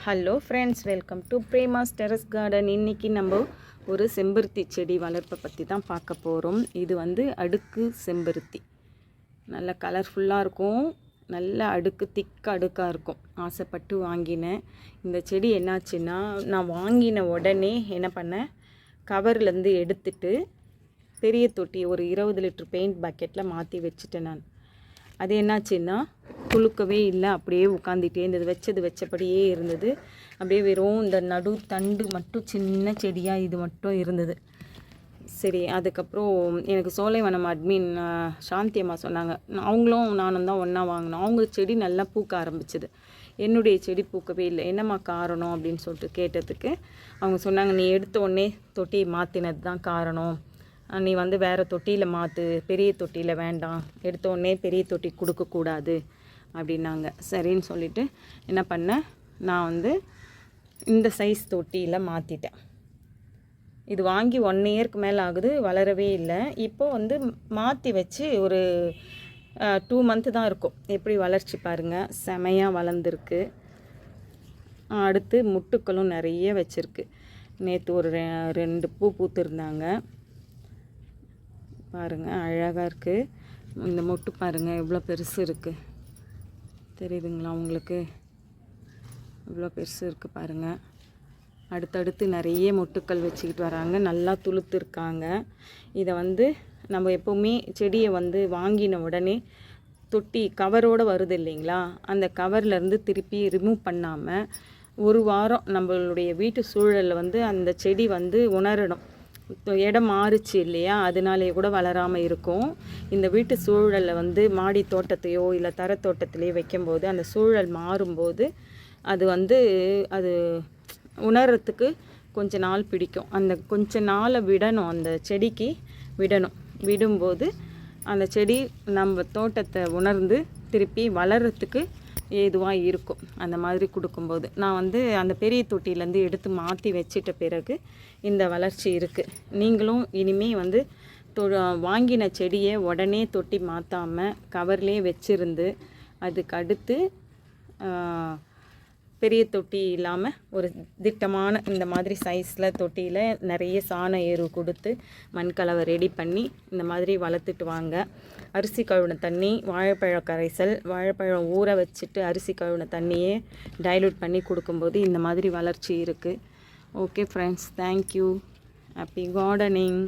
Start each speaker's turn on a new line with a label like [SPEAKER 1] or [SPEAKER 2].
[SPEAKER 1] Hello friends, welcome to Prema's terrace garden. இன்றைக்கி நம்ம ஒரு செம்பருத்தி செடி வளர்ப்பை பற்றி தான் பார்க்க போகிறோம். இது வந்து அடுக்கு செம்பருத்தி, நல்ல கலர்ஃபுல்லாக இருக்கும், நல்ல அடுக்கு திக்க அடுக்காக இருக்கும். ஆசைப்பட்டு வாங்கினேன். இந்த செடி என்னாச்சுன்னா, நான் வாங்கின உடனே என்ன பண்ணேன், கவர்லேருந்து எடுத்துட்டு பெரிய தொட்டி ஒரு 20 லிட்டர் பெயிண்ட் பக்கெட்டில் மாற்றி வச்சுட்டேன். நான் அது என்னாச்சுன்னா துளுக்கவே இல்லை, அப்படியே உட்காந்துட்டே இருந்தது, வச்சபடியே இருந்தது. அப்படியே வெறும் இந்த நடு தண்டு மட்டும் சின்ன செடியாக இது மட்டும் இருந்தது. சரி, அதுக்கப்புறம் எனக்கு சோலைவனம் அட்மின் சாந்தி அம்மா சொன்னாங்க, அவங்களும் நானும் தான் ஒன்றா வாங்கினோம். அவங்க செடி நல்லா பூக்க ஆரம்பிச்சிது, என்னுடைய செடி பூக்கவே இல்லை, என்னம்மா காரணம் அப்படின்னு சொல்லிட்டு கேட்டதுக்கு அவங்க சொன்னாங்க, நீ எடுத்த உடனே தொட்டி மாற்றினது தான் காரணம், நீ வந்து வேறு தொட்டியில் மாற்று, பெரிய தொட்டியில் வேண்டாம், எடுத்தோடனே பெரிய தொட்டி கொடுக்கக்கூடாது அப்படின்னாங்க. சரின்னு சொல்லிவிட்டு என்ன பண்ணேன், நான் வந்து இந்த சைஸ் தொட்டியில் மாற்றிட்டேன். இது வாங்கி 1 இயருக்கு மேலே ஆகுது, வளரவே இல்லை. இப்போ வந்து மாற்றி வச்சு ஒரு 2 மந்த்து தான் இருக்கும். எப்படி வளர்ச்சி பாருங்கள், செமையாக வளர்ந்துருக்கு. அடுத்து முட்டுக்களும் நிறைய வச்சுருக்கு. நேற்று ஒரு 2 பூ பூத்துருந்தாங்க பாருங்கள், அழகாக இருக்குது. இந்த மொட்டு பாருங்கள் எவ்வளோ பெருசு இருக்குது, தெரியுதுங்களா உங்களுக்கு, இவ்வளோ பெருசு இருக்குது பாருங்கள். அடுத்தடுத்து நிறைய மொட்டுக்கள் வச்சுக்கிட்டு வராங்க, நல்லா துளுத்துருக்காங்க. இதை வந்து நம்ம எப்போவுமே செடியை வந்து வாங்கின உடனே தொட்டி கவரோடு வருது இல்லைங்களா, அந்த கவர்லேருந்து திருப்பி ரிமூவ் பண்ணாமல் ஒரு வாரம் நம்மளுடைய வீட்டு சூழலில் வந்து அந்த செடி வந்து உணரணும். இடம் மாறுச்சு இல்லையா, அதனாலே கூட வளராமல் இருக்கும். இந்த வீட்டு சூழலில் வந்து மாடி தோட்டத்தையோ இல்லை தர தோட்டத்திலையோ வைக்கும்போது அந்த சூழல் மாறும்போது அது வந்து அது உணர்றதுக்கு கொஞ்ச நாள் பிடிக்கும். அந்த கொஞ்ச நாளை விடணும், அந்த செடிக்கு விடணும். விடும்போது அந்த செடி நம்ம தோட்டத்தை உணர்ந்து திருப்பி வளர்கிறதுக்கு ஏதுவாக இருக்கும். அந்த மாதிரி கொடுக்கும்போது நான் வந்து அந்த பெரிய தொட்டியிலேருந்து எடுத்து மாற்றி வச்சிட்ட பிறகு இந்த வளர்ச்சி இருக்குது. நீங்களும் இனிமேல் வந்து வாங்கின செடியை உடனே தொட்டி மாற்றாமல் கவர்லேயே வச்சுருந்து அதுக்கு அடுத்து பெரிய தொட்டி இல்லாமல் ஒரு திட்டமான இந்த மாதிரி சைஸில் தொட்டியில் நிறைய சாண எரு கொடுத்து மண்கலவை ரெடி பண்ணி இந்த மாதிரி வளர்த்துட்டு வாங்க. அரிசி கழுவின தண்ணி, வாழைப்பழ கரைசல், வாழைப்பழம் ஊற வச்சுட்டு அரிசி கழுவின தண்ணியே டைல்யூட் பண்ணி கொடுக்கும்போது இந்த மாதிரி வளர்ச்சி இருக்குது. Okay friends, thank you. Happy gardening.